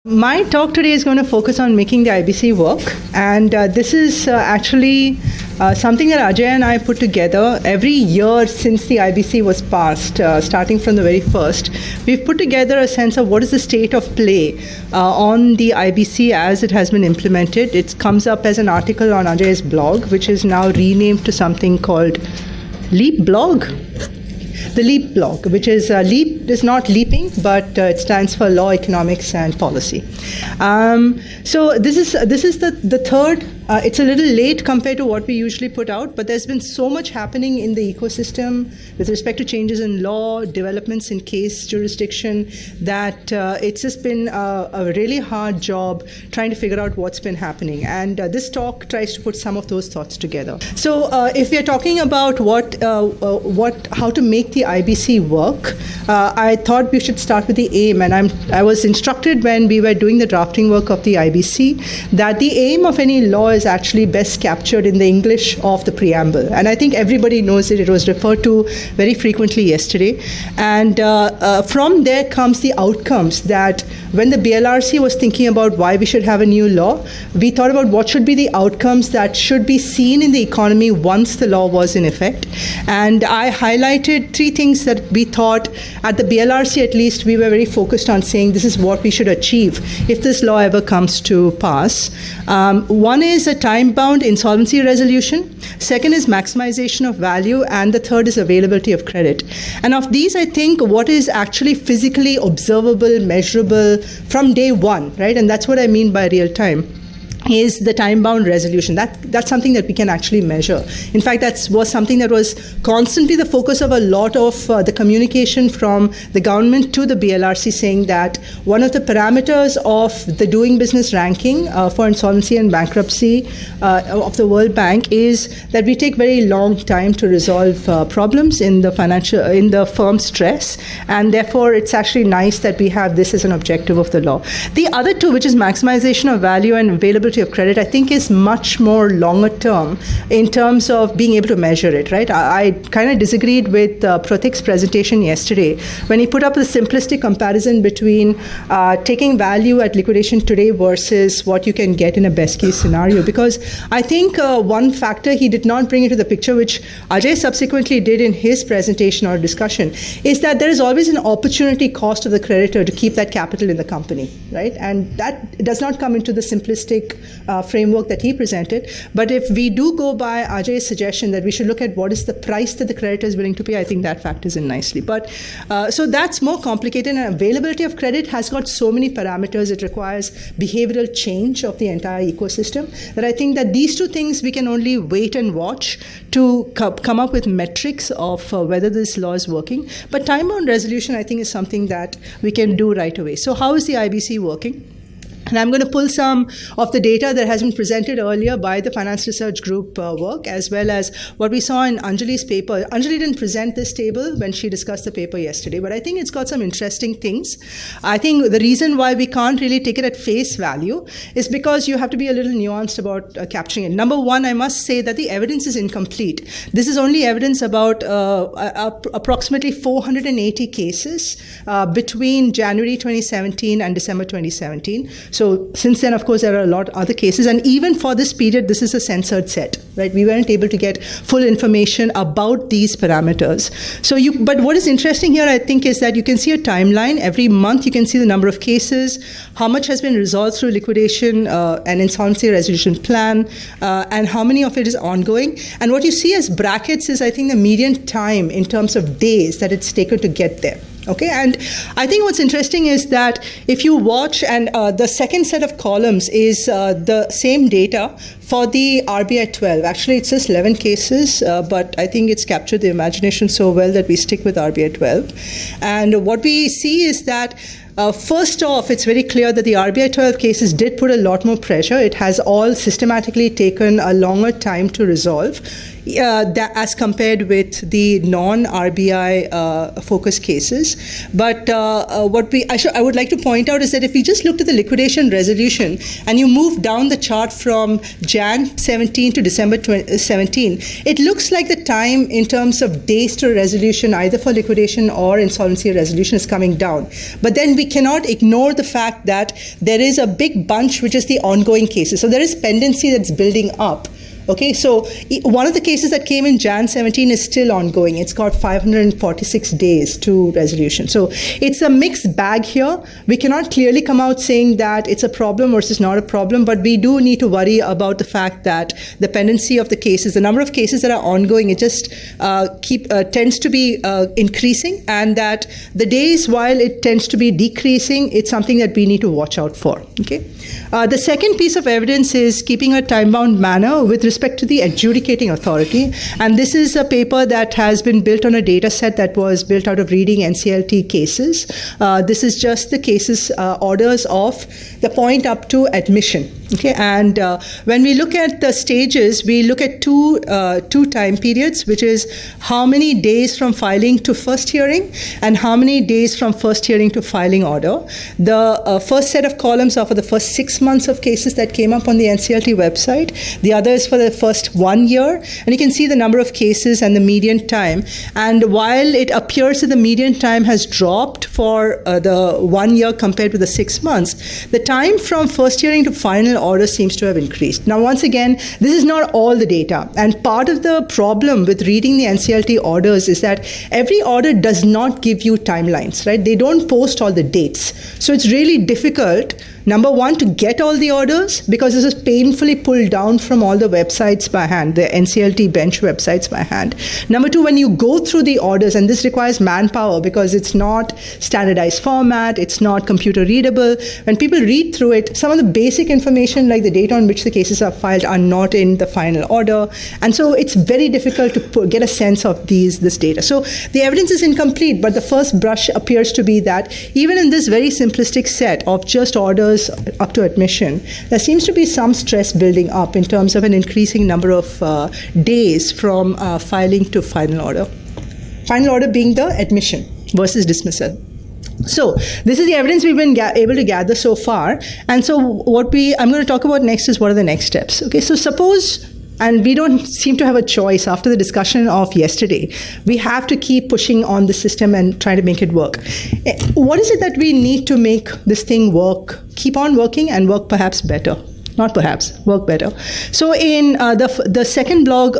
My talk today is going to focus on making the IBC work, and this is actually something that Ajay and I put together every year since the IBC was passed, starting from the very first. We've put together a sense of what is the state of play on the IBC as it has been implemented. It comes up as an article on Ajay's blog, which is now renamed to something called Leap Blog. The LEAP blog, which is LEAP is not leaping, but it stands for Law, Economics, and Policy. So this is the third. It's a little late compared to what we usually put out, but there's been so much happening in the ecosystem with respect to changes in law, developments in case jurisdiction, that it's just been a really hard job trying to figure out what's been happening. And this talk tries to put some of those thoughts together. So if we are talking about how to make the IBC work, I thought we should start with the aim. And I was instructed when we were doing the drafting work of the IBC that the aim of any law is actually best captured in the English of the preamble. And I think everybody knows it. It was referred to very frequently yesterday. And from there comes the outcomes that when the BLRC was thinking about why we should have a new law, we thought about what should be the outcomes that should be seen in the economy once the law was in effect. And I highlighted three things that we thought, at the BLRC at least, we were very focused on saying this is what we should achieve if this law ever comes to pass. One is a time-bound insolvency resolution. Second is maximization of value. And the third is availability of credit. And of these, I think what is actually physically observable, measurable from day one, right? And that's what I mean by real time, is the time-bound resolution. That's something that we can actually measure. In fact, that was something that was constantly the focus of a lot of the communication from the government to the BLRC, saying that one of the parameters of the doing business ranking for insolvency and bankruptcy of the World Bank is that we take very long time to resolve problems in the firm stress, and therefore it's actually nice that we have this as an objective of the law. The other two, which is maximization of value and availability of credit, I think is much more longer term in terms of being able to measure it, right? I kind of disagreed with Pratik's presentation yesterday when he put up the simplistic comparison between taking value at liquidation today versus what you can get in a best case scenario. Because I think one factor he did not bring into the picture, which Ajay subsequently did in his presentation or discussion, is that there is always an opportunity cost of the creditor to keep that capital in the company, right? And that does not come into the simplistic framework that he presented. But if we do go by Ajay's suggestion that we should look at what is the price that the creditor is willing to pay, I think that factors in nicely. But so that's more complicated, and availability of credit has got so many parameters. It requires behavioral change of the entire ecosystem, that I think that these two things we can only wait and watch to come up with metrics of whether this law is working. But time-bound resolution, I think, is something that we can do right away. So how is the IBC working? And I'm going to pull some of the data that has been presented earlier by the Finance Research Group work, as well as what we saw in Anjali's paper. Anjali didn't present this table when she discussed the paper yesterday, but I think it's got some interesting things. I think the reason why we can't really take it at face value is because you have to be a little nuanced about capturing it. Number one, I must say that the evidence is incomplete. This is only evidence about approximately 480 cases between January 2017 and December 2017. So since then, of course, there are a lot of other cases. And even for this period, this is a censored set, right? We weren't able to get full information about these parameters. But what is interesting here, I think, is that you can see a timeline. Every month, you can see the number of cases, how much has been resolved through liquidation and insolvency resolution plan, and how many of it is ongoing. And what you see as brackets is, I think, the median time in terms of days that it's taken to get there. Okay, and I think what's interesting is that if you watch, and the second set of columns is the same data for the RBI 12. Actually, it's just 11 cases, but I think it's captured the imagination so well that we stick with RBI 12. And what we see is that first off, it's very clear that the RBI 12 cases did put a lot more pressure. It has all systematically taken a longer time to resolve. as compared with the non-RBI focus cases. But I would like to point out is that if we just looked at the liquidation resolution and you move down the chart from Jan 17 to December 17, it looks like the time in terms of days to resolution, either for liquidation or insolvency resolution, is coming down. But then we cannot ignore the fact that there is a big bunch which is the ongoing cases. So there is pendency that's building up. Okay, so one of the cases that came in Jan 17 is still ongoing. It's got 546 days to resolution. So it's a mixed bag here. We cannot clearly come out saying that it's a problem versus not a problem, but we do need to worry about the fact that the pendency of the cases, the number of cases that are ongoing, it just tends to be increasing, and that the days, while it tends to be decreasing, it's something that we need to watch out for. Okay. The second piece of evidence is keeping a time-bound manner with respect to the adjudicating authority. And this is a paper that has been built on a data set that was built out of reading NCLT cases. This is just the cases orders of the point up to admission. Okay, and when we look at the stages, we look at two time periods, which is how many days from filing to first hearing and how many days from first hearing to filing order. The first set of columns are for the first 6 months of cases that came up on the NCLT website. The other is for the first 1 year, and you can see the number of cases and the median time. And while it appears that the median time has dropped for the 1 year compared with the 6 months, the time from first hearing to final order seems to have increased. Now, once again, this is not all the data. And part of the problem with reading the NCLT orders is that every order does not give you timelines, right? They don't post all the dates. So it's really difficult, number one, to get all the orders, because this is painfully pulled down from all the websites by hand, the NCLT bench websites by hand. Number two, when you go through the orders, and this requires manpower because it's not standardized format, it's not computer readable. When people read through it, some of the basic information like the date on which the cases are filed are not in the final order. And so it's very difficult to get a sense of this data. So the evidence is incomplete, but the first brush appears to be that even in this very simplistic set of just orders up to admission, there seems to be some stress building up in terms of an increasing number of days from filing to final order. Final order being the admission versus dismissal. So this is the evidence we've been able to gather so far. And so I'm going to talk about next is what are the next steps. Okay, so suppose, and we don't seem to have a choice after the discussion of yesterday, we have to keep pushing on the system and trying to make it work. What is it that we need to make this thing work, keep on working and work perhaps better? Not perhaps, work better. So in the second blog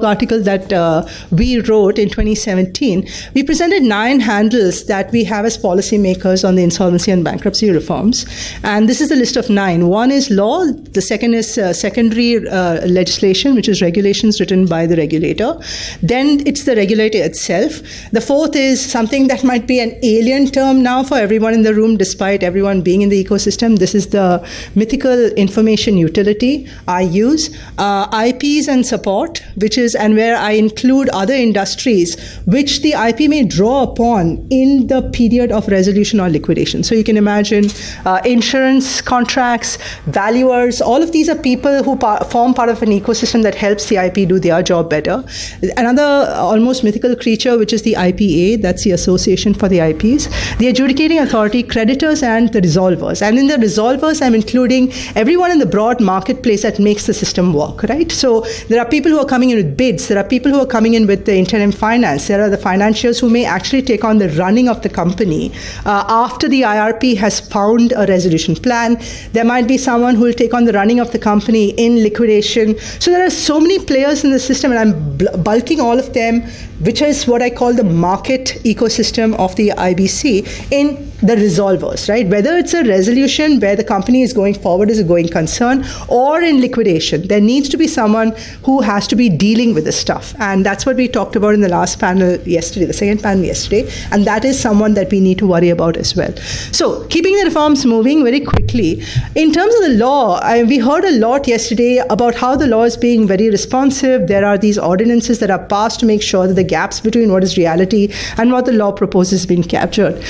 article that we wrote in 2017, we presented 9 handles that we have as policymakers on the insolvency and bankruptcy reforms. And this is a list of 9. One is law. The second is secondary legislation, which is regulations written by the regulator. Then it's the regulator itself. The fourth is something that might be an alien term now for everyone in the room, despite everyone being in the ecosystem. This is the mythical information utility I use, IPs and support, which is, and where I include other industries which the IP may draw upon in the period of resolution or liquidation. So you can imagine insurance contracts, valuers, all of these are people who form part of an ecosystem that helps the IP do their job better. Another almost mythical creature, which is the IPA, that's the Association for the IPs, the adjudicating authority, creditors, and the resolvers. And in the resolvers, I'm including everyone in the broad marketplace that makes the system work, right? So there are people who are coming in with bids, there are people who are coming in with the interim finance, there are the financiers who may actually take on the running of the company after the IRP has found a resolution plan. There might be someone who will take on the running of the company in liquidation. So there are so many players in the system, and I'm bulking all of them, which is what I call the market ecosystem of the IBC, in the resolvers, right? Whether it's a resolution where the company is going forward as a going concern, or in liquidation, there needs to be someone who has to be dealing with this stuff. And that's what we talked about in the last panel yesterday, the second panel yesterday, and that is someone that we need to worry about as well. So keeping the reforms moving very quickly. In terms of the law, we heard a lot yesterday about how the law is being very responsive. There are these ordinances that are passed to make sure that the gaps between what is reality and what the law proposes being captured.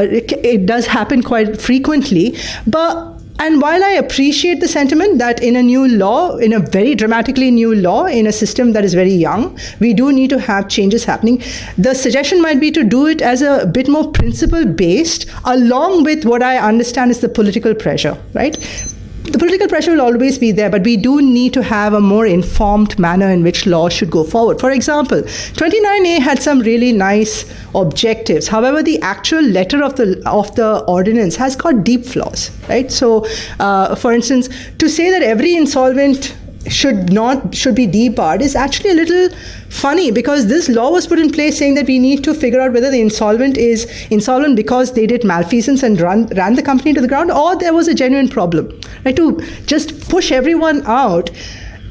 It does happen quite frequently, but And while I appreciate the sentiment that in a new law, in a very dramatically new law, in a system that is very young, we do need to have changes happening, the suggestion might be to do it as a bit more principle-based, along with what I understand is the political pressure, right? The political pressure will always be there, but we do need to have a more informed manner in which law should go forward. For example, 29A had some really nice objectives. However, the actual letter of the ordinance has got deep flaws, right? So, for instance, to say that every insolvent should be debarred is actually a little funny, because this law was put in place saying that we need to figure out whether the insolvent is insolvent because they did malfeasance and ran the company to the ground, or there was a genuine problem. Right? To just push everyone out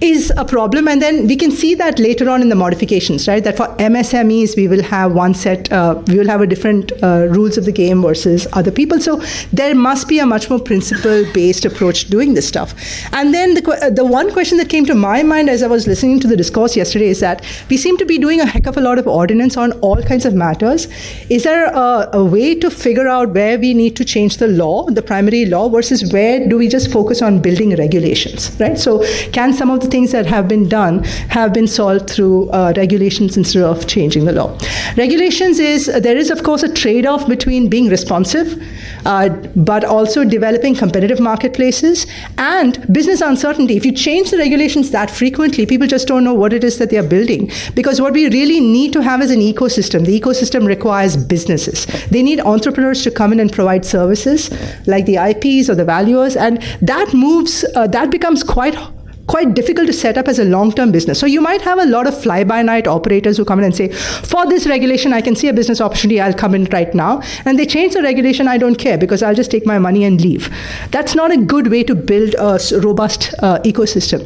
is a problem, and then we can see that later on in the modifications, right? That for MSMEs we will have one set, we will have a different rules of the game versus other people. So there must be a much more principle-based approach to doing this stuff. And then the one question that came to my mind as I was listening to the discourse yesterday is that we seem to be doing a heck of a lot of ordinance on all kinds of matters. Is there a way to figure out where we need to change the law, the primary law, versus where do we just focus on building regulations, right? So can some of the things that have been done have been solved through regulations instead of changing the law? Regulations there is of course a trade-off between being responsive, but also developing competitive marketplaces and business uncertainty. If you change the regulations that frequently, people just don't know what it is that they are building. Because what we really need to have is an ecosystem. The ecosystem requires businesses. They need entrepreneurs to come in and provide services like the IPs or the valuers, and that becomes quite difficult to set up as a long-term business. So you might have a lot of fly-by-night operators who come in and say, for this regulation, I can see a business opportunity, I'll come in right now. And they change the regulation, I don't care, because I'll just take my money and leave. That's not a good way to build a robust ecosystem.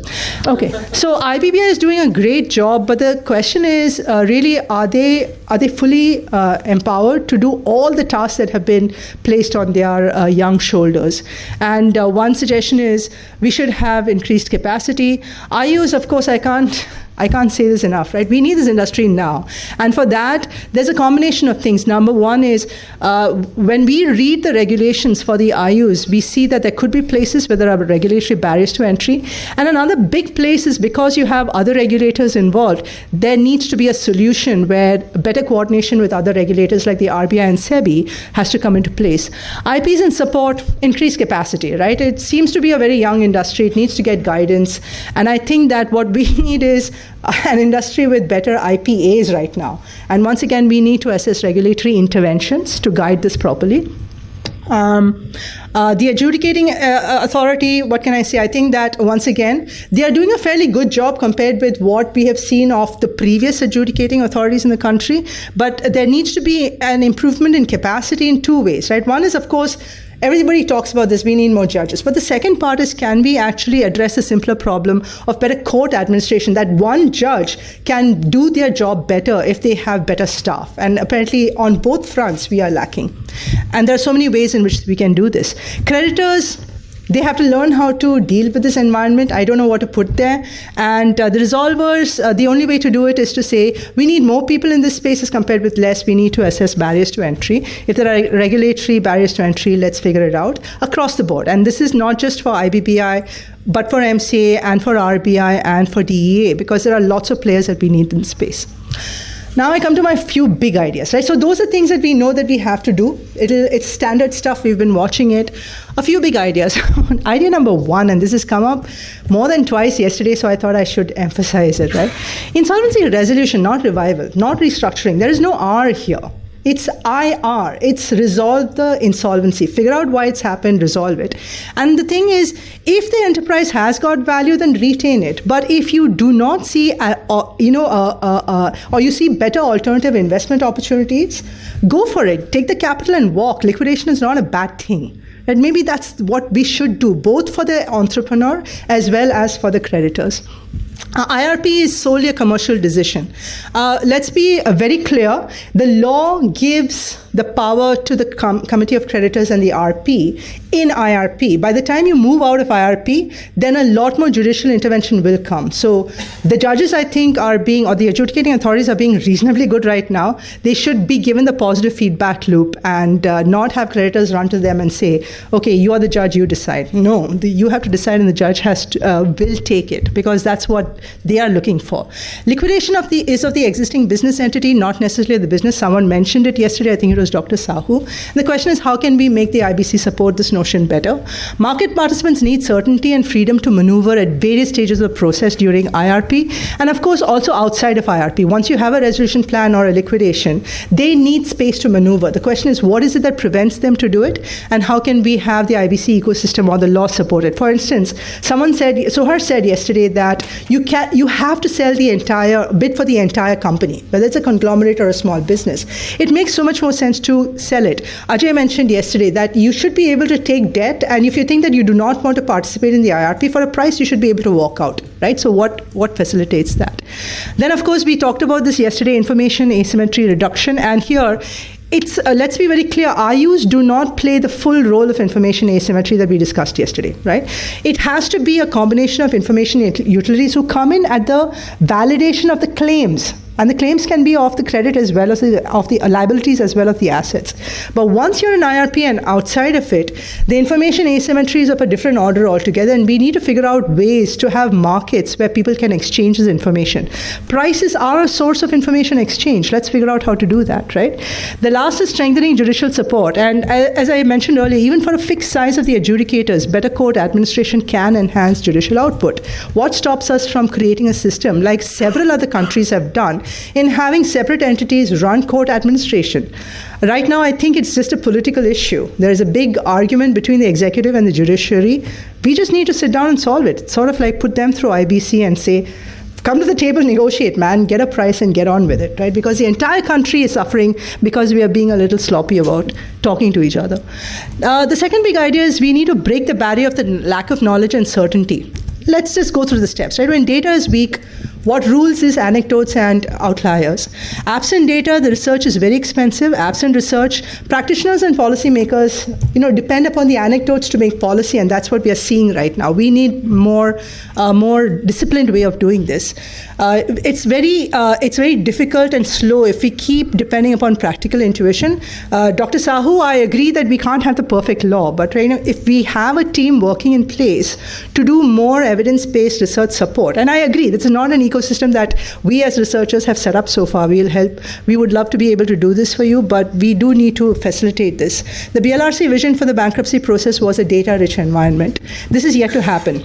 Okay, so IBBI is doing a great job, but the question is, really, are they fully empowered to do all the tasks that have been placed on their young shoulders? And one suggestion is we should have increased capacity. IUs, of course, I can't say this enough, right? We need this industry now. And for that, there's a combination of things. Number one is when we read the regulations for the IUs, we see that there could be places where there are regulatory barriers to entry. And another big place is because you have other regulators involved, there needs to be a solution where better coordination with other regulators like the RBI and SEBI has to come into place. IPs and support, increase capacity, right? It seems to be a very young industry. It needs to get guidance. And I think that what we need is an industry with better IPAs right now. And once again, we need to assess regulatory interventions to guide this properly. The adjudicating authority, what can I say? I think that, once again, they are doing a fairly good job compared with what we have seen of the previous adjudicating authorities in the country. But there needs to be an improvement in capacity in two ways, right? One is, of course, everybody talks about this, we need more judges. But the second part is, can we actually address a simpler problem of better court administration, that one judge can do their job better if they have better staff? And apparently on both fronts, we are lacking. And there are so many ways in which we can do this. Creditors, they have to learn how to deal with this environment. I don't know what to put there. And the resolvers, the only way to do it is to say, we need more people in this space as compared with less. We need to assess barriers to entry. If there are regulatory barriers to entry, let's figure it out across the board. And this is not just for IBBI, but for MCA and for RBI and for DEA, because there are lots of players that we need in the space. Now I come to my few big ideas, right? So those are things that we know that we have to do. It's standard stuff. We've been watching it. A few big ideas. Idea number one, and this has come up more than twice yesterday, so I thought I should emphasize it, right? Insolvency resolution, not revival, not restructuring. There is no R here. It's IR. It's resolve the insolvency. Figure out why it's happened, resolve it. And the thing is, if the enterprise has got value, then retain it. But if you do not see, or you see better alternative investment opportunities, go for it. Take the capital and walk. Liquidation is not a bad thing. And maybe that's what we should do, both for the entrepreneur as well as for the creditors. IRP is solely a commercial decision. Let's be very clear. The law gives the power to the Committee of Creditors and the RP in IRP. By the time you move out of IRP, then a lot more judicial intervention will come. So the judges, I think, or the adjudicating authorities are being reasonably good right now. They should be given the positive feedback loop and not have creditors run to them and say, okay, you are the judge, you decide. No, you have to decide and the judge will take it, because that's what they are looking for. Liquidation is of the existing business entity, not necessarily the business. Someone mentioned it yesterday, I think it was Dr. Sahu. And the question is, how can we make the IBC support this notion better? Market participants need certainty and freedom to maneuver at various stages of the process during IRP, and of course also outside of IRP. Once you have a resolution plan or a liquidation, they need space to maneuver. The question is, what is it that prevents them to do it, and how can we have the IBC ecosystem or the law support it? For instance, Sohar said yesterday that you have to sell bid for the entire company, whether it's a conglomerate or a small business. It makes so much more sense to sell it. Ajay mentioned yesterday that you should be able to take debt, and if you think that you do not want to participate in the IRP for a price, you should be able to walk out, right? So what facilitates that? Then, of course, we talked about this yesterday, information asymmetry reduction, and here, let's be very clear, IUs do not play the full role of information asymmetry that we discussed yesterday, right? It has to be a combination of information utilities who come in at the validation of the claims. And the claims can be of the credit as well as of the liabilities as well as the assets. But once you're in IRP and outside of it, the information asymmetry is of a different order altogether, and we need to figure out ways to have markets where people can exchange this information. Prices are a source of information exchange. Let's figure out how to do that, right? The last is strengthening judicial support. And as I mentioned earlier, even for a fixed size of the adjudicators, better court administration can enhance judicial output. What stops us from creating a system like several other countries have done in having separate entities run court administration? Right now, I think it's just a political issue. There is a big argument between the executive and the judiciary. We just need to sit down and solve it. It's sort of like put them through IBC and say, come to the table, negotiate, man, get a price and get on with it, right? Because the entire country is suffering because we are being a little sloppy about talking to each other. The second big idea is we need to break the barrier of the lack of knowledge and certainty. Let's just go through the steps, right? When data is weak, what rules is anecdotes and outliers? Absent data, the research is very expensive. Absent research, practitioners and policymakers, depend upon the anecdotes to make policy, and that's what we are seeing right now. We need more disciplined way of doing this. It's very difficult and slow if we keep depending upon practical intuition. Dr. Sahu, I agree that we can't have the perfect law, but if we have a team working in place to do more evidence-based research support, and I agree, this is not an ecosystem that we as researchers have set up so far. We would love to be able to do this for you, but we do need to facilitate this. The BLRC vision for the bankruptcy process was a data-rich environment. This is yet to happen.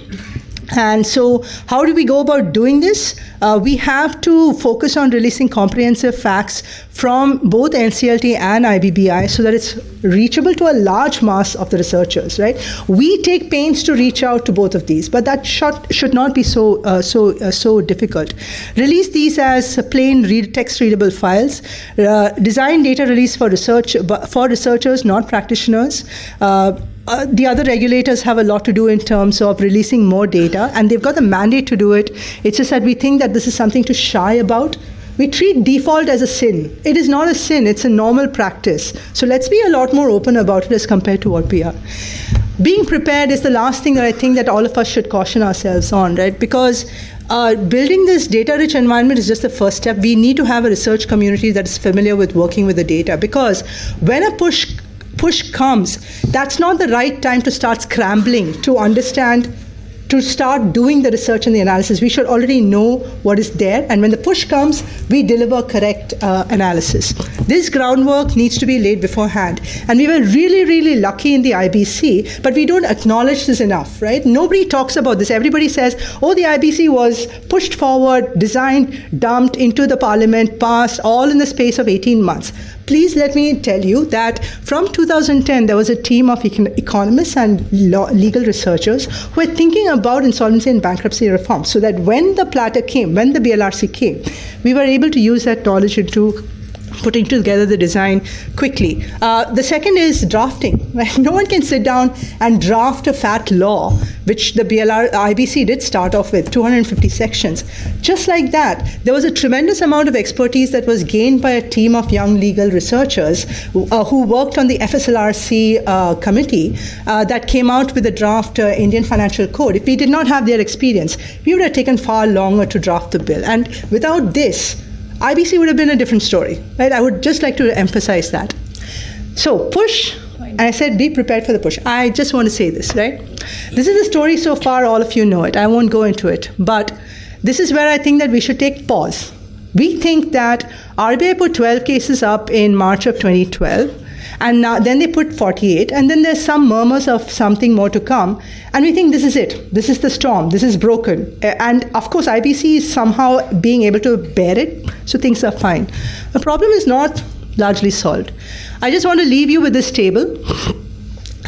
And so how do we go about doing this? We have to focus on releasing comprehensive facts from both NCLT and IBBI so that it's reachable to a large mass of the researchers, right? We take pains to reach out to both of these, but that should not be so difficult. Release these as plain text-readable files. Design data release for researchers, not practitioners. The other regulators have a lot to do in terms of releasing more data, and they've got the mandate to do it. It's just that we think that this is something to shy about. We treat default as a sin. It is not a sin, it's a normal practice. So let's be a lot more open about it as compared to what we are. Being prepared is the last thing that I think that all of us should caution ourselves on, right? Because building this data-rich environment is just the first step. We need to have a research community that is familiar with working with the data, because when a push comes, that's not the right time to start scrambling to understand, to start doing the research and the analysis. We should already know what is there, and when the push comes, we deliver correct analysis. This groundwork needs to be laid beforehand, and we were really, really lucky in the IBC, but we don't acknowledge this enough, right? Nobody talks about this. Everybody says, oh, the IBC was pushed forward, designed, dumped into the parliament, passed, all in the space of 18 months. Please let me tell you that from 2010, there was a team of economists and legal researchers who were thinking about insolvency and bankruptcy reform, so that when the platter came, when the BLRC came, we were able to use that knowledge into putting together the design quickly. The second is drafting. Right? No one can sit down and draft a fat law, which the IBC did start off with, 250 sections. Just like that, there was a tremendous amount of expertise that was gained by a team of young legal researchers who worked on the FSLRC committee that came out with the draft Indian Financial Code. If we did not have their experience, we would have taken far longer to draft the bill. And without this, IBC would have been a different story, right? I would just like to emphasize that. So push, and I said be prepared for the push. I just want to say this, right? This is the story so far, all of you know it. I won't go into it. But this is where I think that we should take pause. We think that RBI put 12 cases up in March of 2012, and now then they put 48, and then there's some murmurs of something more to come, and we think this is it. This is the storm. This is broken. And of course, IBC is somehow being able to bear it, so things are fine. The problem is not largely solved. I just want to leave you with this table.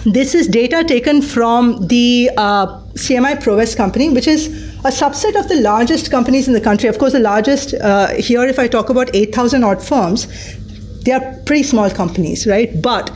This is data taken from the CMI Provest company, which is a subset of the largest companies in the country. Of course, the largest here, if I talk about 8,000 odd firms, they are pretty small companies, right? But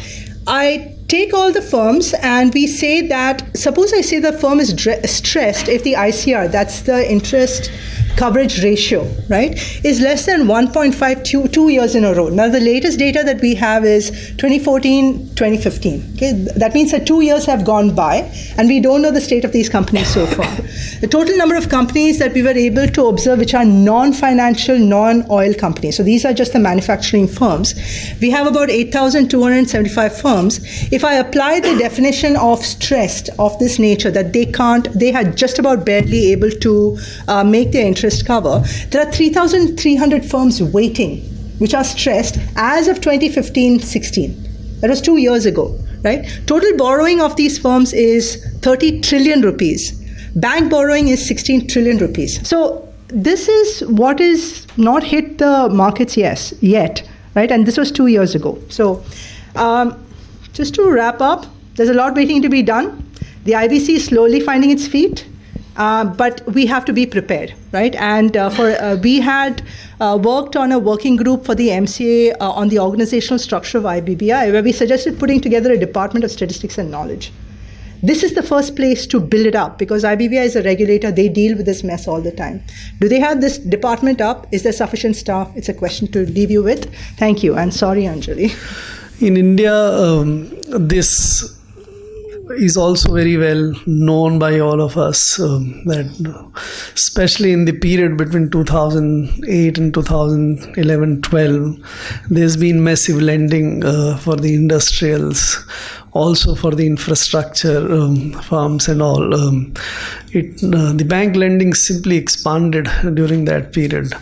I take all the firms and we say that, suppose I say the firm is stressed if the ICR, that's the interest coverage ratio, right, is less than 1.5 2 years in a row. Now, the latest data that we have is 2014, 2015. Okay? That means that 2 years have gone by and we don't know the state of these companies so far. The total number of companies that we were able to observe, which are non-financial, non-oil companies, so these are just the manufacturing firms, we have about 8,275 firms. If I apply the definition of stressed of this nature, that they had just about barely able to make their interest cover, there are 3,300 firms waiting, which are stressed as of 2015-16. That was 2 years ago, right? Total borrowing of these firms is 30 trillion rupees. Bank borrowing is 16 trillion rupees. So this is what is not hit the markets yet, right? And this was 2 years ago. So just to wrap up, there's a lot waiting to be done. The IBC is slowly finding its feet. But we have to be prepared, right? And we had worked on a working group for the MCA on the organizational structure of IBBI, where we suggested putting together a Department of Statistics and Knowledge. This is the first place to build it up because IBBI is a regulator. They deal with this mess all the time. Do they have this department up? Is there sufficient staff? It's a question to leave you with. Thank you. And sorry, Anjali. In India, this is also very well known by all of us, that especially in the period between 2008 and 2011-12, there's been massive lending for the industrials, also for the infrastructure firms and all. The bank lending simply expanded during that period,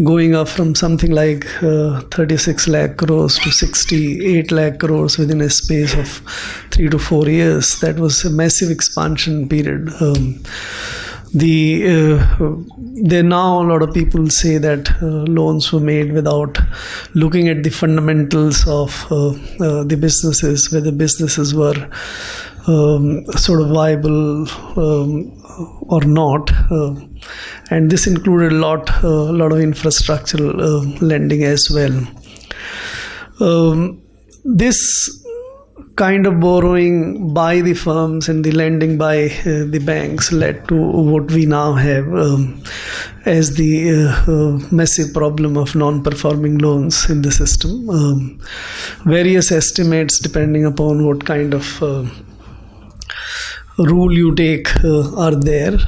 going up from something like 36 lakh crores to 68 lakh crores within a space of 3 to 4 years. That was a massive expansion period. There now a lot of people say that loans were made without looking at the fundamentals of the businesses, whether businesses were sort of viable or not, and this included a lot of infrastructural lending as well. This kind of borrowing by the firms and the lending by the banks led to what we now have as the massive problem of non-performing loans in the system. Various estimates, depending upon what kind of rule you take, are there.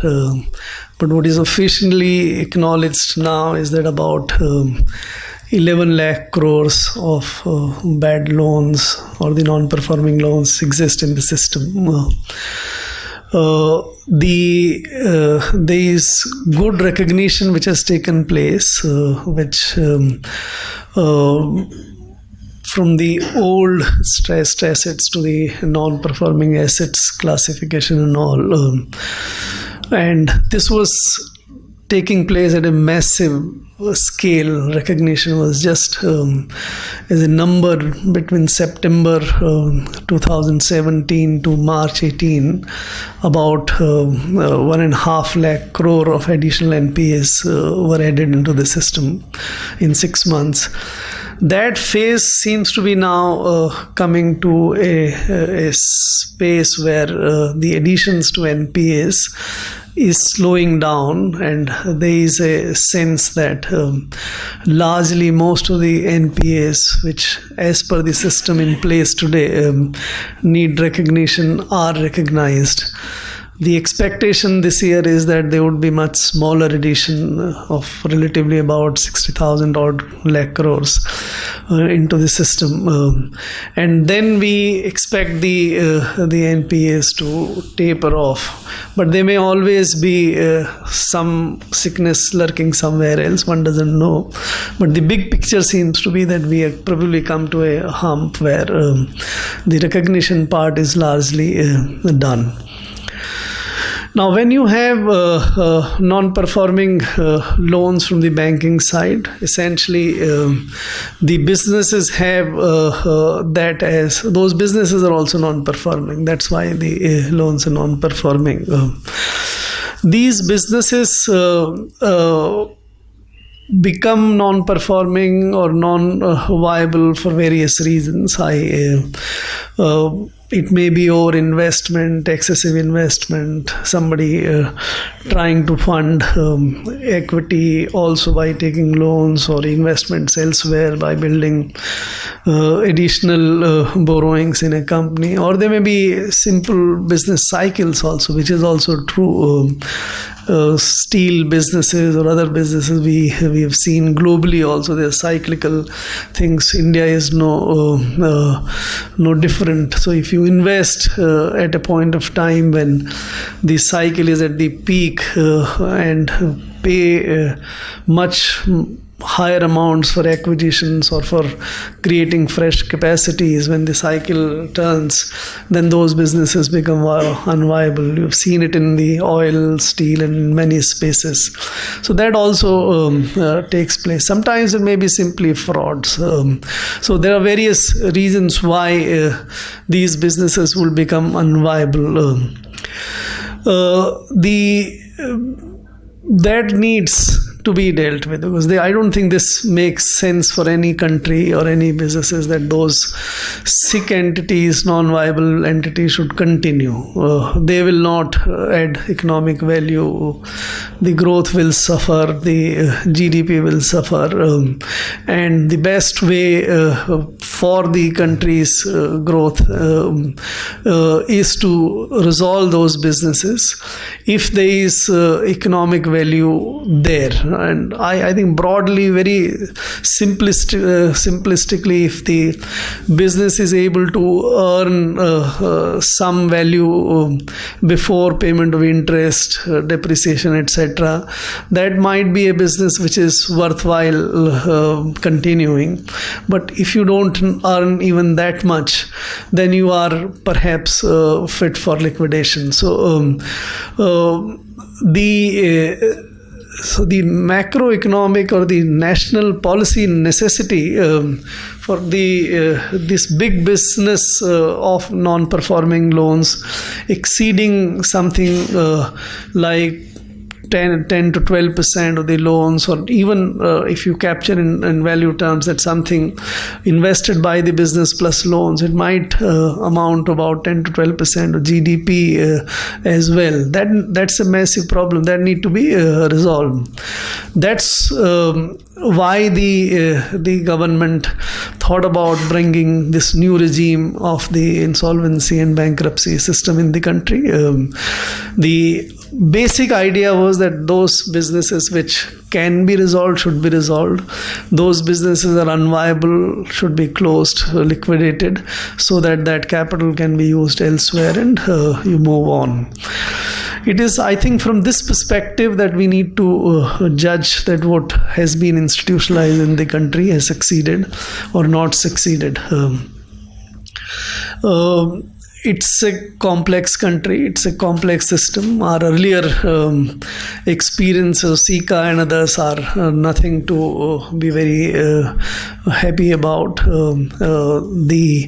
But what is officially acknowledged now is that about 11 lakh crores of bad loans or the non-performing loans exist in the system. There is good recognition which has taken place, which from the old stressed assets to the non-performing assets classification and all. And this was taking place at a massive scale. Recognition was just as a number between September 2017 to March 18, about 1.5 lakh crore of additional NPAs were added into the system in 6 months. that phase seems to be now coming to a space where the additions to NPAs is slowing down, and there is a sense that largely most of the NPAs, which as per the system in place today need recognition, are recognized. The expectation this year is that there would be much smaller addition of relatively about 60,000 odd lakh crores into the system, and then we expect the NPAs to taper off. But there may always be some sickness lurking somewhere else. One doesn't know. But the big picture seems to be that we have probably come to a hump where the recognition part is largely done. Now, when you have non-performing loans from the banking side, essentially the businesses have that as those businesses are also non-performing. That's why the loans are non-performing. These businesses become non-performing or non-viable for various reasons. It may be over investment, excessive investment, somebody trying to fund equity also by taking loans or investments elsewhere by building additional borrowings in a company, or there may be simple business cycles also, which is also true. Steel businesses or other businesses we have seen globally also, they're cyclical things. India is no different. So if you invest at a point of time when the cycle is at the peak and pay much higher amounts for acquisitions or for creating fresh capacities when the cycle turns, then those businesses become unviable. You've seen it in the oil, steel, and in many spaces. So that also takes place. Sometimes it may be simply frauds. So there are various reasons why these businesses will become unviable. That needs to be dealt with, because I don't think this makes sense for any country or any businesses that those sick entities, non-viable entities should continue. They will not add economic value. The growth will suffer, the GDP will suffer, and the best way for the country's growth is to resolve those businesses if there is economic value there. And I think broadly, very simplistically, if the business is able to earn some value before payment of interest, depreciation, etc., that might be a business which is worthwhile continuing. But if you don't earn even that much, then you are perhaps fit for liquidation. So the macroeconomic or the national policy necessity for this big business of non-performing loans exceeding something like 10 to 12% of the loans, or even if you capture in value terms that something invested by the business plus loans, it might amount to about 10 to 12% of GDP as well. That's a massive problem that need to be resolved. That's why the government thought about bringing this new regime of the insolvency and bankruptcy system in the country. The basic idea was that those businesses which can be resolved should be resolved. Those businesses are unviable should be closed, liquidated, so that capital can be used elsewhere and you move on. It is, I think, from this perspective that we need to judge that what has been institutionalized in the country has succeeded or not succeeded. It's a complex country, it's a complex system. Our earlier experience of Sika and others are nothing to be very happy about. The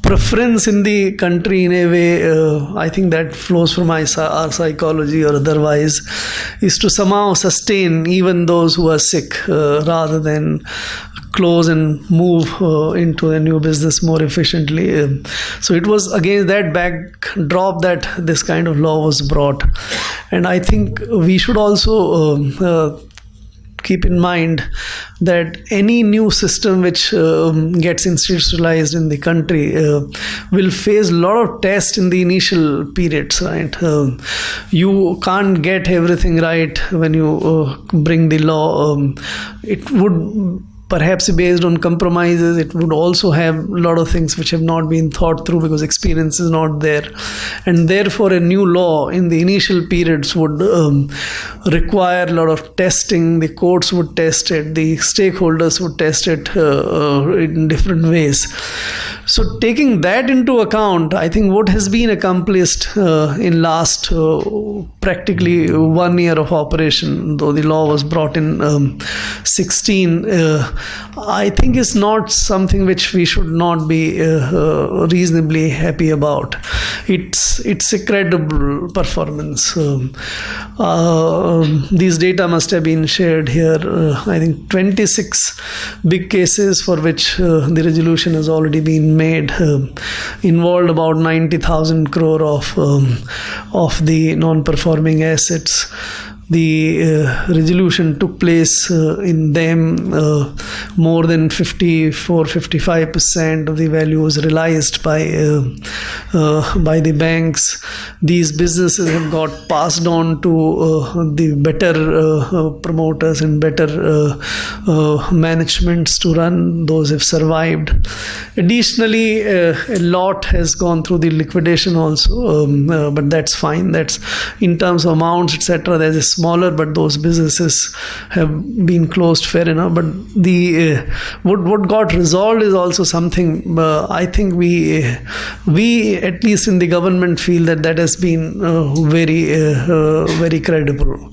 preference in the country in a way, I think that flows from our psychology or otherwise, is to somehow sustain even those who are sick rather than close and move into a new business more efficiently. So it was against that backdrop that this kind of law was brought. And I think we should also keep in mind that any new system which gets institutionalized in the country will face a lot of tests in the initial periods, right? You can't get everything right when you bring the law. It would perhaps based on compromises. It would also have a lot of things which have not been thought through because experience is not there, and therefore a new law in the initial periods would require a lot of testing. The courts would test it, the stakeholders would test it in different ways. So taking that into account, I think what has been accomplished in last practically 1 year of operation, though the law was brought in 16, I think is not something which we should not be reasonably happy about. It's a credible performance. These data must have been shared here. I think 26 big cases for which the resolution has already been made involved about 90,000 crore of the non-performing assets. The resolution took place in them. More than 54-55% of the value was realized by the banks. These businesses have got passed on to the better promoters and better managements to run. Those have survived. Additionally, a lot has gone through the liquidation also, but that's fine. That's in terms of amounts, etc. There's a smaller, but those businesses have been closed, fair enough. But the what got resolved is also something I think we at least in the government feel that has been very credible.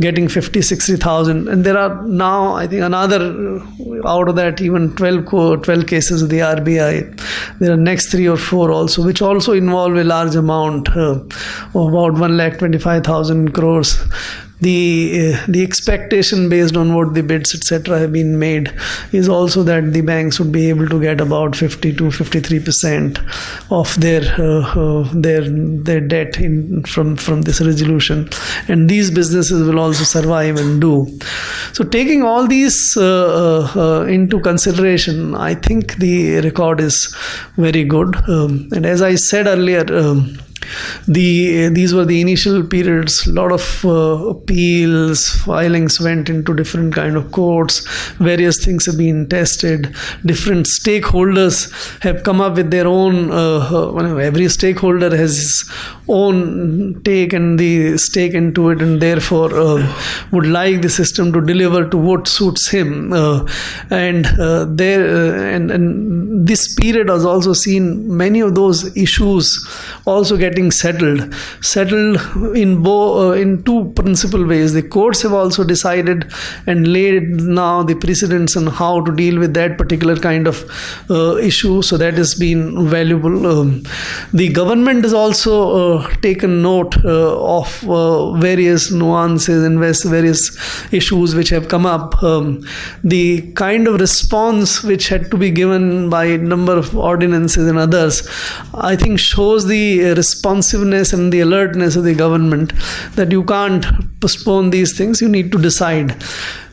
Getting 50-60,000, and there are now I think another out of that even 12 cases of the RBI. There are next 3 or 4 also, which also involve a large amount of about 1,25,000 crores. The expectation based on what the bids etc. have been made is also that the banks would be able to get about 50-53% of their debt from this resolution, and these businesses will also survive and do. So taking all these into consideration, I think the record is very good, and as I said earlier, these were the initial periods. A lot of appeals, filings went into different kind of courts. Various things have been tested. Different stakeholders have come up with their own. Every stakeholder has his own take and the stake into it, and therefore would like the system to deliver to what suits him. And this period has also seen many of those issues also getting settled in two principal ways. The courts have also decided and laid now the precedents on how to deal with that particular kind of issue, so that has been valuable. The government has also taken note of various nuances and various issues which have come up. The kind of response which had to be given by a number of ordinances and others, I think shows the responsiveness and the alertness of the government that you can't postpone these things, you need to decide.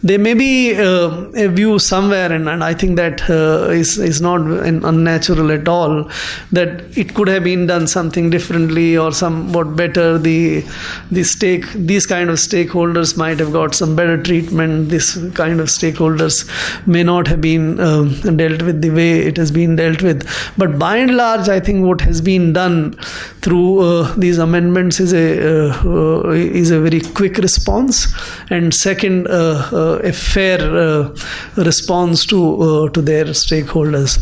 There may be a view somewhere, and I think that is not unnatural at all, that it could have been done something differently or somewhat better. These kind of stakeholders might have got some better treatment. This kind of stakeholders may not have been dealt with the way it has been dealt with. But by and large, I think what has been done through these amendments is a very quick response, and second, a fair response to their stakeholders.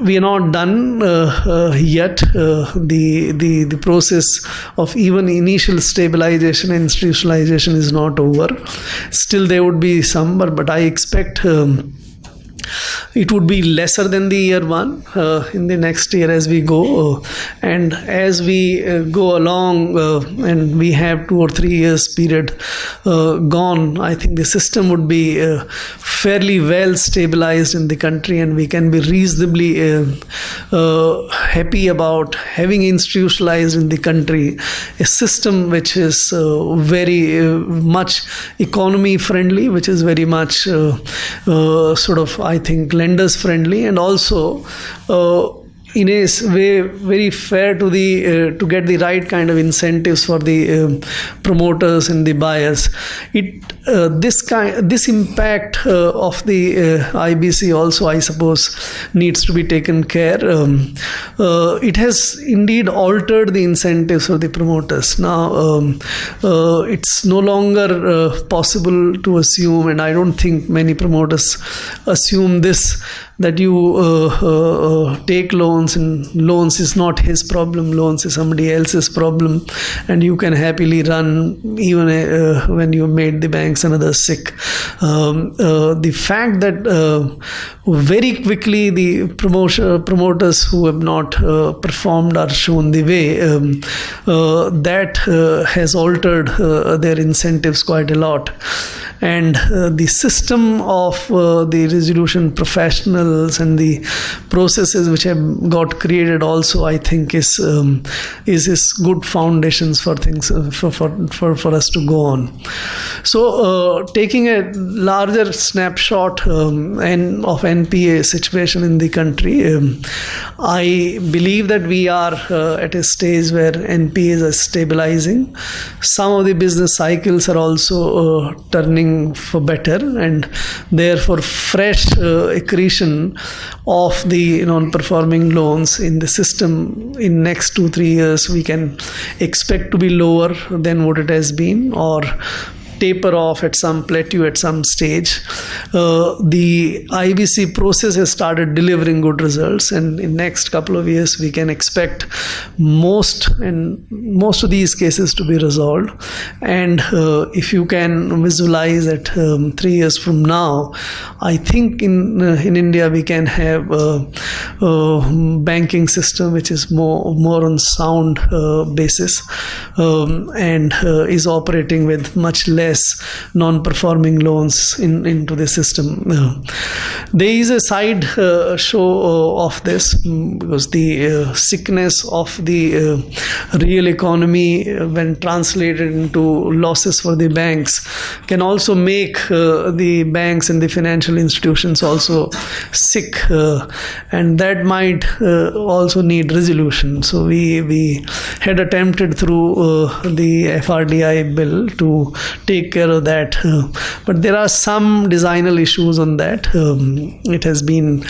We are not done yet. The process of even initial stabilization and institutionalization is not over. Still there would be some, but I expect it would be lesser than the year one in the next year as we go. And as we go along and we have 2 or 3 years period gone, I think the system would be fairly well stabilized in the country, and we can be reasonably happy about having institutionalized in the country a system which is very much economy friendly, which is very much sort of, I think, lenders friendly, and also in a way very fair to the to get the right kind of incentives for the promoters and the buyers. This impact of the IBC also, I suppose, needs to be taken care. It has indeed altered the incentives for the promoters. Now it's no longer possible to assume, and I don't think many promoters assume this, that you take loans, and loans is not his problem, loans is somebody else's problem, and you can happily run even when you made the banks and others sick. The fact that very quickly the promoters who have not performed are shown the way, that has altered their incentives quite a lot. And the system of the resolution professionals and the processes which have got created also, I think, is good foundations for things for us to go on. So taking a larger snapshot and of NPA situation in the country, I believe that we are at a stage where NPAs are stabilizing. Some of the business cycles are also turning for better, and therefore fresh accretion of the non-performing loans in the system in next 2-3 years we can expect to be lower than what it has been, or taper off at some plateau at some stage. The IBC process has started delivering good results, and in next couple of years we can expect most of these cases to be resolved. And if you can visualize that 3 years from now, I think in India we can have a banking system which is more on sound basis, and is operating with much less non-performing loans into the system. There is a side show of this, because the sickness of the real economy when translated into losses for the banks can also make the banks and the financial institutions also sick, and that might also need resolution. So we had attempted through the FRDI bill to take care of that, but there are some designal issues on that. It has been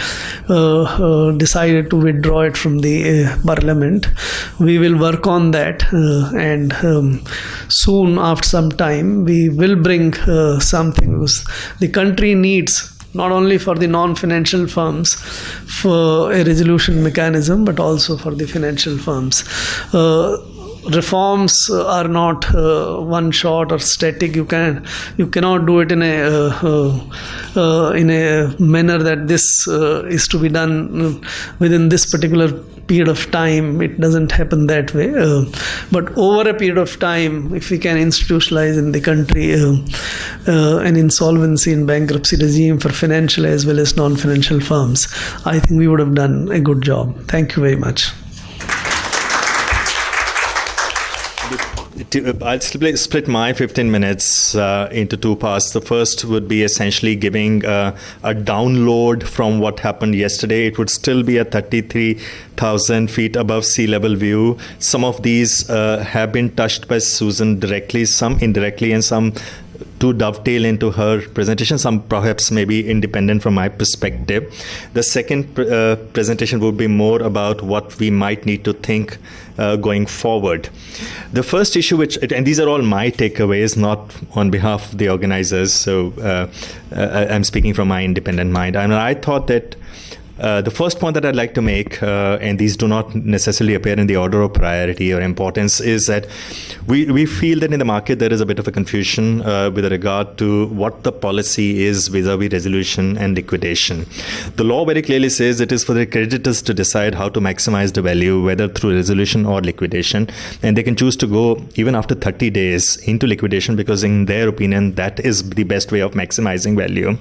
decided to withdraw it from the parliament. We will work on that, and soon, after some time, we will bring something, because the country needs not only for the non-financial firms for a resolution mechanism, but also for the financial firms. Reforms are not one shot or static. You cannot do it in a manner that this is to be done within this particular period of time. It doesn't happen that way. But over a period of time, if we can institutionalize in the country an insolvency and bankruptcy regime for financial as well as non-financial firms, I think we would have done a good job. Thank you very much. I'll split my 15 minutes into two parts. The first would be essentially giving a download from what happened yesterday. It would still be a 33,000 feet above sea level view. Some of these have been touched by Susan directly, some indirectly, and some to dovetail into her presentation, some perhaps maybe independent from my perspective. The second presentation would be more about what we might need to think going forward. The first issue, and these are all my takeaways, not on behalf of the organizers, so I'm speaking from my independent mind. And I thought that The first point that I'd like to make, and these do not necessarily appear in the order of priority or importance, is that we feel that in the market there is a bit of a confusion with regard to what the policy is vis-a-vis resolution and liquidation. The law very clearly says it is for the creditors to decide how to maximize the value, whether through resolution or liquidation, and they can choose to go even after 30 days into liquidation because in their opinion that is the best way of maximizing value.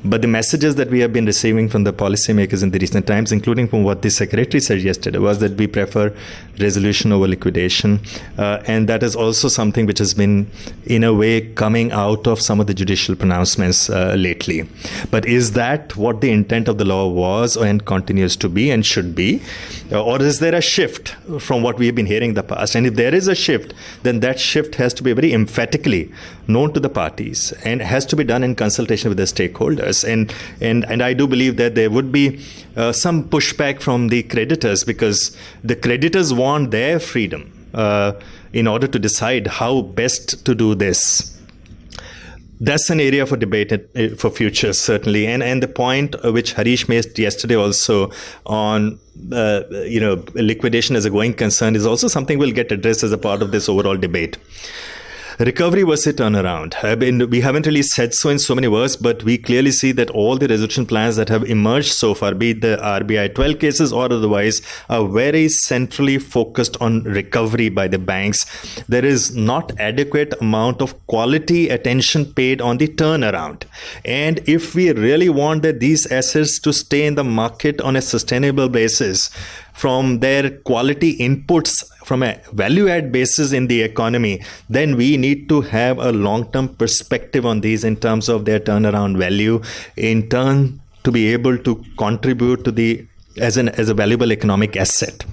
But the messages that we have been receiving from the policymakers in the recent times, including from what the secretary said yesterday, was that we prefer resolution over liquidation, and that is also something which has been in a way coming out of some of the judicial pronouncements lately. But is that what the intent of the law was and continues to be and should be, or is there a shift from what we have been hearing in the past? And if there is a shift, then that shift has to be very emphatically known to the parties and has to be done in consultation with the stakeholders. And I do believe that there would be some pushback from the creditors, because the creditors want their freedom in order to decide how best to do this. That's an area for debate for future, certainly. And the point which Harish made yesterday also on liquidation as a going concern is also something will get addressed as a part of this overall debate. Recovery versus turnaround. We haven't really said so in so many words, but we clearly see that all the resolution plans that have emerged so far, be it the RBI 12 cases or otherwise, are very centrally focused on recovery by the banks. There is not adequate amount of quality attention paid on the turnaround. And if we really want that these assets to stay in the market on a sustainable basis, from their quality inputs from a value add basis in the economy, then we need to have a long-term perspective on these in terms of their turnaround value, in turn to be able to contribute to the as a valuable economic asset.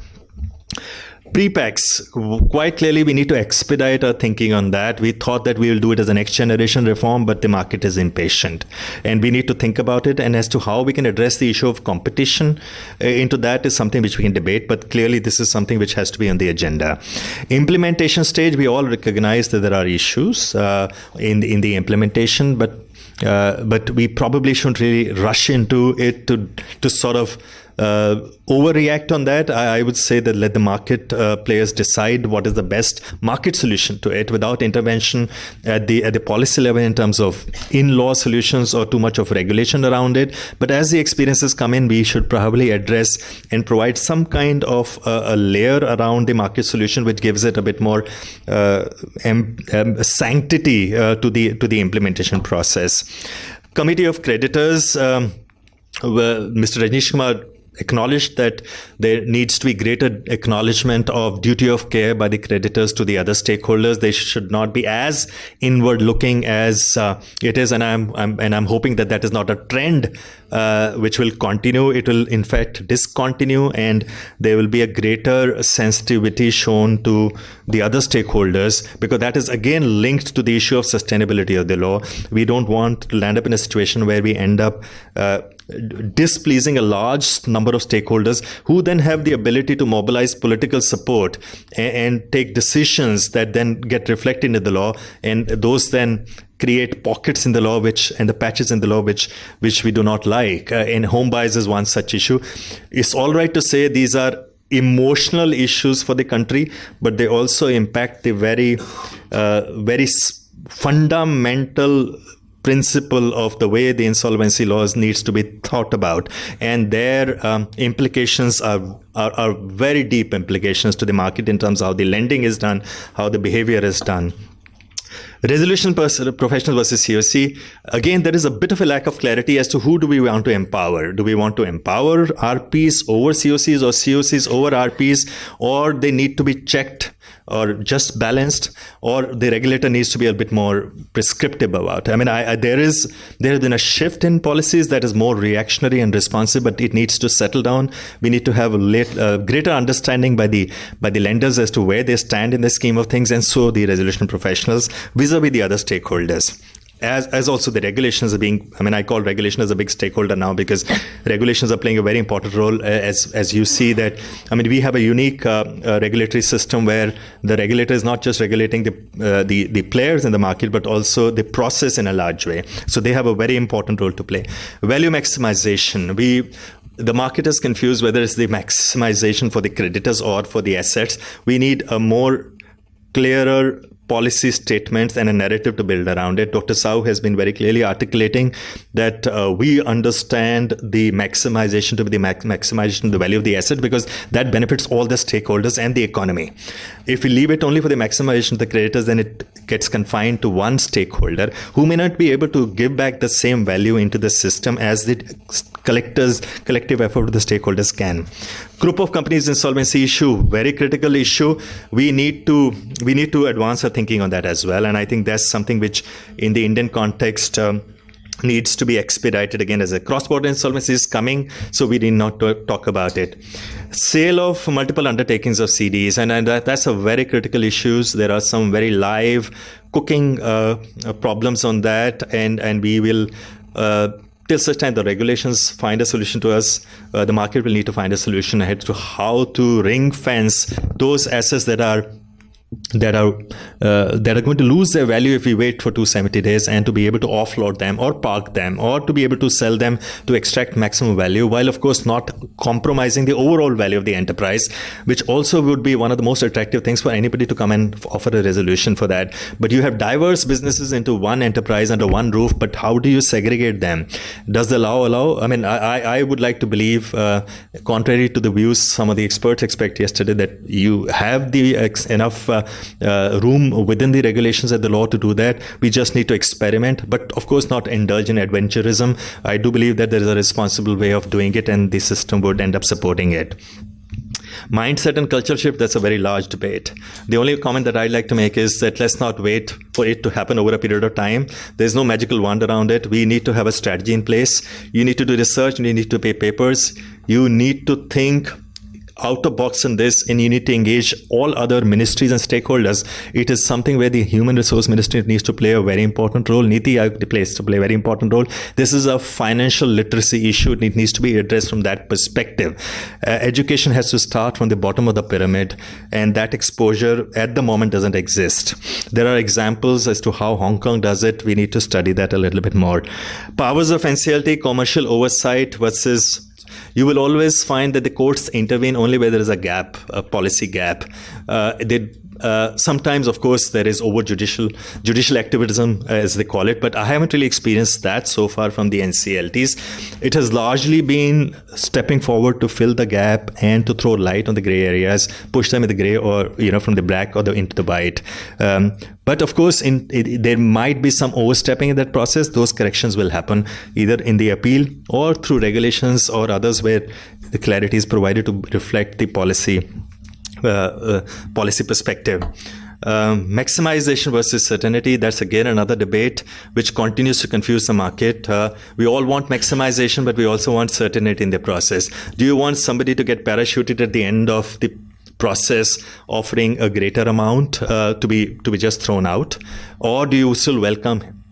Pre-PACs, quite clearly we need to expedite our thinking on that. We thought that we will do it as a next generation reform, but the market is impatient. And we need to think about it, and as to how we can address the issue of competition into that is something which we can debate, but clearly this is something which has to be on the agenda. Implementation stage, we all recognize that there are issues in the implementation, but we probably shouldn't really rush into it to sort of overreact on that. I would say that let the market players decide what is the best market solution to it without intervention at the policy level in terms of in-law solutions or too much of regulation around it. But as the experiences come in, we should probably address and provide some kind of a layer around the market solution which gives it a bit more sanctity to the implementation process. Committee of Creditors, Mr. Rajneesh Kumar acknowledged that there needs to be greater acknowledgement of duty of care by the creditors to the other stakeholders. They should not be as inward looking as it is, and I'm hoping that is not a trend which will continue. It will in fact discontinue, and there will be a greater sensitivity shown to the other stakeholders, because that is again linked to the issue of sustainability of the law. We don't want to land up in a situation where we end up displeasing a large number of stakeholders who then have the ability to mobilize political support and take decisions that then get reflected in the law, and those then create pockets in the law and the patches in the law which we do not like. And home buyers is one such issue. It's all right to say these are emotional issues for the country, but they also impact the very fundamental principle of the way the insolvency laws needs to be thought about, and their implications are very deep implications to the market in terms of how the lending is done, how the behavior is done. Resolution professionals versus COC. Again, there is a bit of a lack of clarity as to who do we want to empower. Do we want to empower RPs over COCs or COCs over RPs, or they need to be checked or just balanced, or the regulator needs to be a bit more prescriptive about it? I mean, there has been a shift in policies that is more reactionary and responsive, but it needs to settle down. We need to have a greater understanding by the lenders as to where they stand in the scheme of things, and so the resolution professionals vis-a-vis the other stakeholders. As also the regulations are being, I mean, I call regulation as a big stakeholder now, because regulations are playing a very important role. As you see that, I mean, we have a unique regulatory system where the regulator is not just regulating the players in the market, but also the process in a large way. So they have a very important role to play. Value maximization. the market is confused whether it's the maximization for the creditors or for the assets. We need a more clearer policy statements and a narrative to build around it. Dr. Sahu has been very clearly articulating that we understand the maximization to be the maximization of the value of the asset, because that benefits all the stakeholders and the economy. If we leave it only for the maximization of the creditors, then it gets confined to one stakeholder who may not be able to give back the same value into the system as the collective effort of the stakeholders can. Group of companies insolvency issue, very critical issue. We need to advance our thinking on that as well, and I think that's something which in the Indian context needs to be expedited. Again, as a cross-border insolvency is coming, so we need not to talk about it. Sale of multiple undertakings of CDs, and that's a very critical issue. There are some very live cooking problems on that, and we will till such time the regulations find a solution to us, the market will need to find a solution ahead to how to ring fence those assets that are going to lose their value if we wait for 270 days, and to be able to offload them or park them or to be able to sell them to extract maximum value, while of course not compromising the overall value of the enterprise, which also would be one of the most attractive things for anybody to come and offer a resolution for that. But you have diverse businesses into one enterprise under one roof, but how do you segregate them? Does the law allow? I mean, I would like to believe, contrary to the views some of the experts expressed yesterday, that you have the enough room within the regulations and the law to do that. We just need to experiment, but of course not indulge in adventurism. I do believe that there is a responsible way of doing it, and the system would end up supporting it. Mindset and culture shift, that's a very large debate. The only comment that I'd like to make is that let's not wait for it to happen over a period of time. There's no magical wand around it. We need to have a strategy in place. You need to do research, and you need to pay papers. You need to think out of box in this, and you need to engage all other ministries and stakeholders. It is something where the Human Resource Ministry needs to play a very important role. Niti Aayog plays to play a very important role. This is a financial literacy issue. It needs to be addressed from that perspective. Education has to start from the bottom of the pyramid, and that exposure at the moment doesn't exist. There are examples as to how Hong Kong does it. We need to study that a little bit more. Powers of NCLT, commercial oversight versus. You will always find that the courts intervene only where there is a gap, a policy gap. Sometimes, of course, there is over judicial activism, as they call it, but I haven't really experienced that so far from the NCLTs. It has largely been stepping forward to fill the gap and to throw light on the gray areas, push them in the gray, or from the black or into the white. But of course, there might be some overstepping in that process. Those corrections will happen either in the appeal or through regulations or others where the clarity is provided to reflect the policy perspective. Maximization versus certainty, that's again another debate which continues to confuse the market. We all want maximization, but we also want certainty in the process. Do you want somebody to get parachuted at the end of the process offering a greater amount to be just thrown out, or do you still welcome him,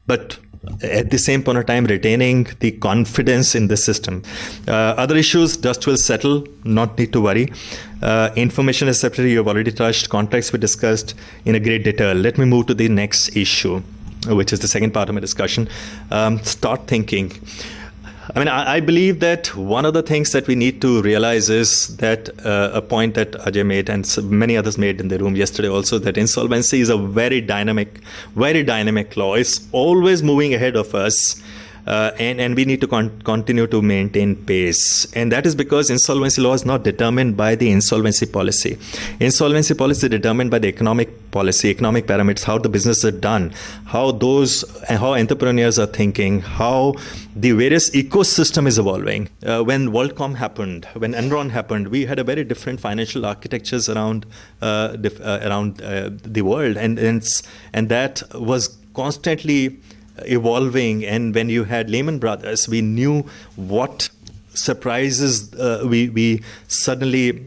but at the same point of time retaining the confidence in the system? Other issues, dust will settle, not need to worry. Information asymmetry, you have already touched. Contracts we discussed in a great detail. Let me move to the next issue, which is the second part of my discussion. Start thinking. I mean, I believe that one of the things that we need to realize is that a point that Ajay made and many others made in the room yesterday also, that insolvency is a very dynamic law. It's always moving ahead of us. And we need to continue to maintain pace. And that is because insolvency law is not determined by the insolvency policy. Insolvency policy is determined by the economic policy, economic parameters, how the business is done, how entrepreneurs are thinking, how the various ecosystem is evolving. When WorldCom happened, when Enron happened, we had a very different financial architectures around the world, and that was constantly evolving. And when you had Lehman Brothers, we knew what surprises we suddenly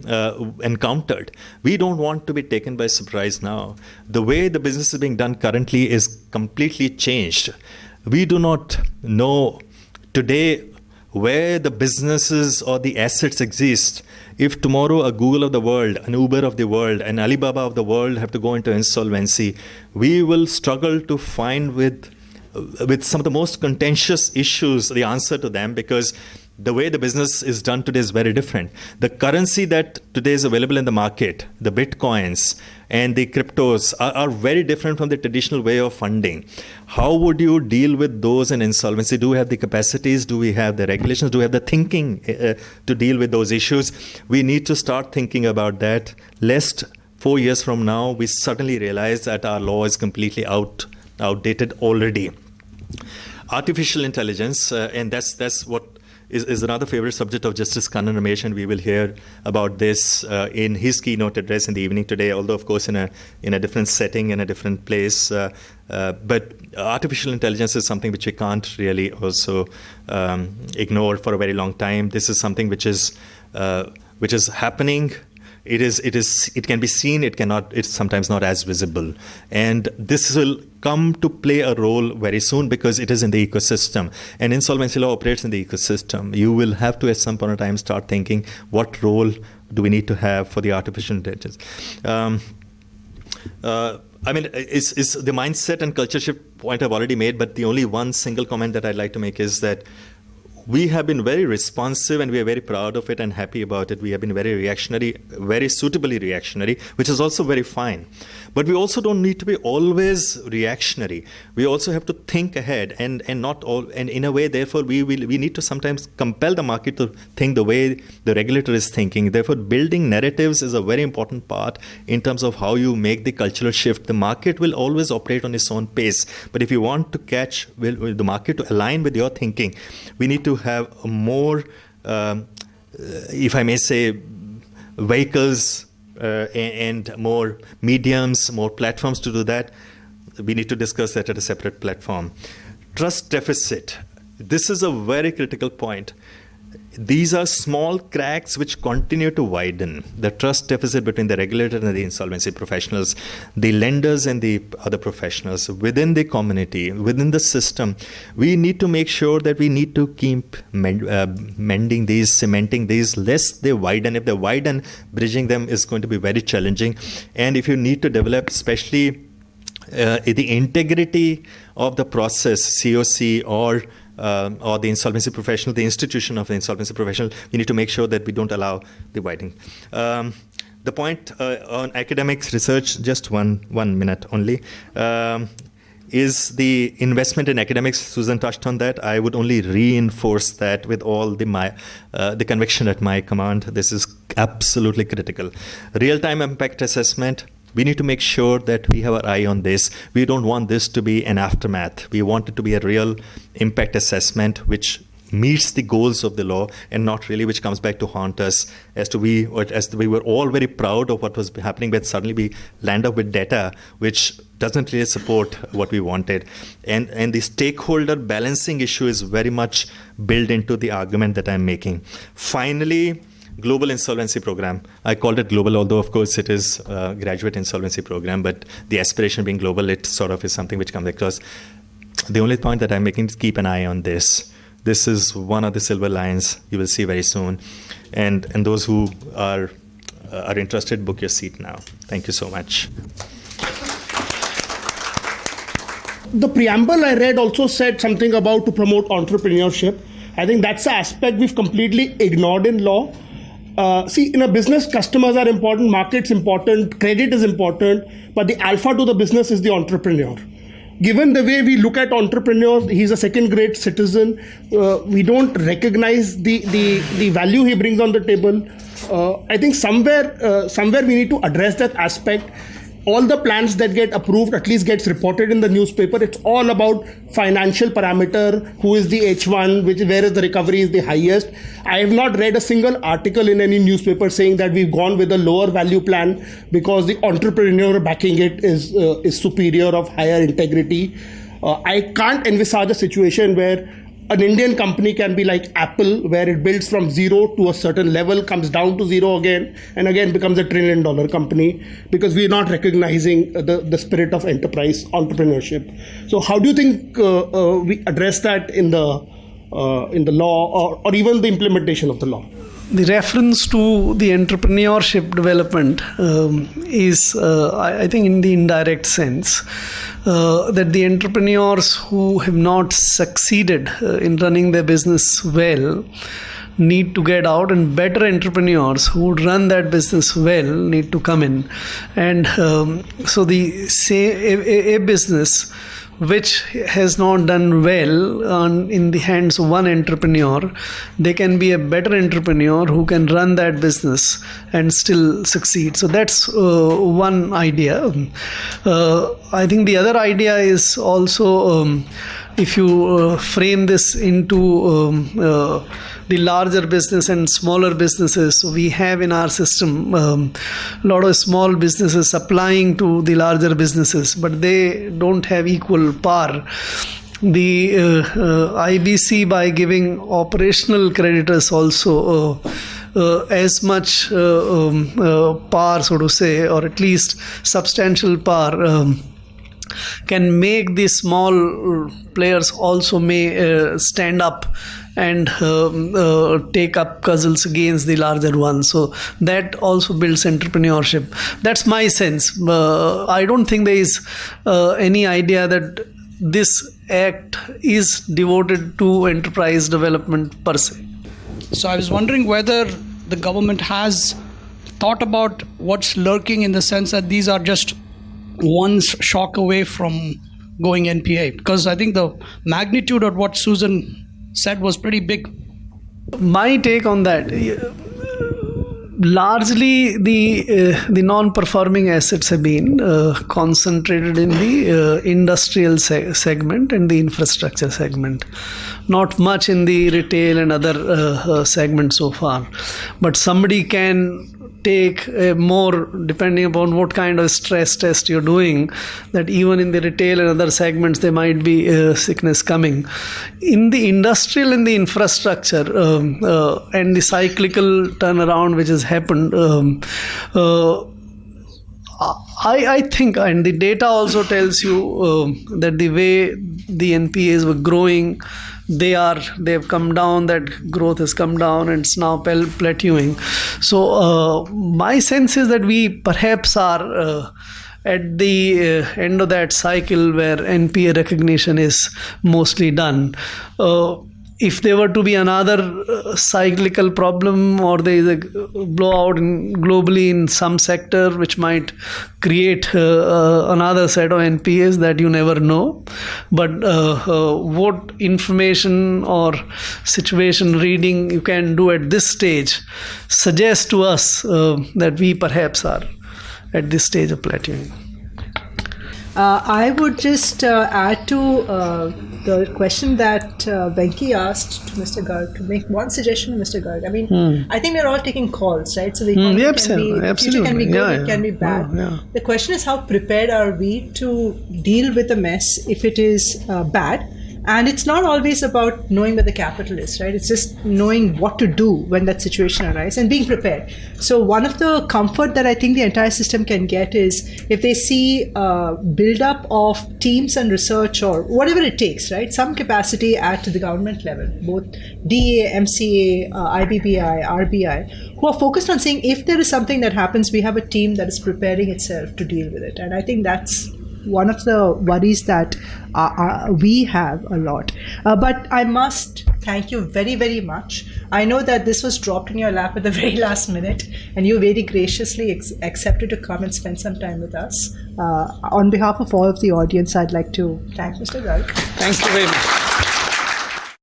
encountered. We don't want to be taken by surprise now. The way the business is being done currently is completely changed. We do not know today where the businesses or the assets exist. If tomorrow a Google of the world, an Uber of the world, an Alibaba of the world have to go into insolvency, we will struggle to find with some of the most contentious issues the answer to them, because the way the business is done today is very different. The currency that today is available in the market, the bitcoins and the cryptos, are very different from the traditional way of funding. How would you deal with those in insolvency? Do we have the capacities? Do we have the regulations? Do we have the thinking to deal with those issues? We need to start thinking about that, lest 4 years from now we suddenly realize that our law is completely outdated already. Artificial intelligence, and that's what is another favorite subject of Justice Kannan Ramesh, and we will hear about this in his keynote address in the evening today, although of course in a different setting, in a different place. But artificial intelligence is something which we can't really also ignore for a very long time. This is something which is happening. It can be seen, it's sometimes not as visible. And this will come to play a role very soon because it is in the ecosystem. And insolvency law operates in the ecosystem. You will have to at some point in time start thinking, what role do we need to have for the artificial intelligence? It's the mindset and culture shift point I've already made, but the only one single comment that I'd like to make is that we have been very responsive and we are very proud of it and happy about it. We have been very reactionary, very suitably reactionary, which is also very fine. But we also don't need to be always reactionary. We also have to think ahead and in a way, therefore, we need to sometimes compel the market to think the way the regulator is thinking. Therefore, building narratives is a very important part in terms of how you make the cultural shift. The market will always operate on its own pace. But if you want to catch the market to align with your thinking, we need to have a more, if I may say, vehicles and more mediums, more platforms to do that. We need to discuss that at a separate platform. Trust deficit. This is a very critical point. These are small cracks which continue to widen. The trust deficit between the regulator and the insolvency professionals, the lenders and the other professionals within the community, within the system. We need to make sure that we need to keep mending these, cementing these, lest they widen. If they widen, bridging them is going to be very challenging. And if you need to develop, especially the integrity of the process, COC or the insolvency professional, the institution of the insolvency professional, we need to make sure that we don't allow the widening. The point on academics research, just one minute only, is the investment in academics. Susan touched on that. I would only reinforce that with all the conviction at my command. This is absolutely critical. Real-time impact assessment. We need to make sure that we have our eye on this. We don't want this to be an aftermath. We want it to be a real impact assessment which meets the goals of the law and not really which comes back to haunt us as we were all very proud of what was happening, but suddenly we land up with data which doesn't really support what we wanted. And the stakeholder balancing issue is very much built into the argument that I'm making. Finally, Global Insolvency Program. I called it global, although of course it is a graduate insolvency program, but the aspiration being global, it sort of is something which comes across. The only point that I'm making is keep an eye on this. This is one of the silver lines you will see very soon. And those who are interested, book your seat now. Thank you so much. The preamble I read also said something about to promote entrepreneurship. I think that's the aspect we've completely ignored in law. In a business, customers are important, market's important, credit is important, but the alpha to the business is the entrepreneur. Given the way we look at entrepreneurs, he's a second-grade citizen. We don't recognize the value he brings on the table. I think somewhere we need to address that aspect. All the plans that get approved at least gets reported in the newspaper. It's all about financial parameter, who is the H1, where is the recovery is the highest. I have not read a single article in any newspaper saying that we've gone with a lower value plan because the entrepreneur backing it is superior, of higher integrity. I can't envisage a situation where an Indian company can be like Apple, where it builds from zero to a certain level, comes down to zero again, and again becomes $1 trillion company, because we are not recognizing the spirit of enterprise entrepreneurship. So how do you think we address that in the law or even the implementation of the law? the reference to the entrepreneurship development is, I think, in the indirect sense, that the entrepreneurs who have not succeeded in running their business well need to get out, and better entrepreneurs who would run that business well need to come in. And so a business which has not done well in the hands of one entrepreneur, they can be a better entrepreneur who can run that business and still succeed. So that's one idea. I think the other idea is also, if you frame this into the larger business and smaller businesses. So we have in our system a lot of small businesses supplying to the larger businesses, but they don't have equal power. The IBC, by giving operational creditors also as much power, so to say, or at least substantial power, can make the small players also may stand up and take up cudgels against the larger ones. So that also builds entrepreneurship. That's my sense. I don't think there is any idea that this act is devoted to enterprise development per se. So I was wondering whether the government has thought about what's lurking, in the sense that these are just one shock away from going NPA, because I think the magnitude of what Susan said was pretty big. My take on that, largely the non-performing assets have been concentrated in the industrial segment and the infrastructure segment, not much in the retail and other segments so far. But somebody can take more, depending upon what kind of stress test you're doing, that even in the retail and other segments there might be sickness coming. In the industrial and the infrastructure and the cyclical turnaround which has happened, I think, and the data also tells you that the way the NPAs were growing, they have come down, that growth has come down and it's now plateauing. So my sense is that we perhaps are at the end of that cycle where NPA recognition is mostly done. If there were to be another cyclical problem, or there is a blowout globally in some sector which might create another set of NPAs, that you never know. But what information or situation reading you can do at this stage suggests to us that we perhaps are at this stage of plateauing. I would just add to the question that Venki asked to Mr. Garg, to make one suggestion to Mr. Garg. I mean, I think we're all taking calls, right? So the economy the future can be good, it can be bad. The question is, how prepared are we to deal with the mess if it is bad? And it's not always about knowing where the capital is, right? It's just knowing what to do when that situation arises and being prepared. So one of the comfort that I think the entire system can get is if they see build-up of teams and research, or whatever it takes, right? Some capacity at the government level, both DA, MCA, IBPI, RBI, who are focused on saying if there is something that happens, we have a team that is preparing itself to deal with it. And I think that's one of the worries that we have a lot. But I must thank you very, very much. I know that this was dropped in your lap at the very last minute, and you very graciously accepted to come and spend some time with us. On behalf of all of the audience, I'd like to thank Mr. Garg. Thank you very much.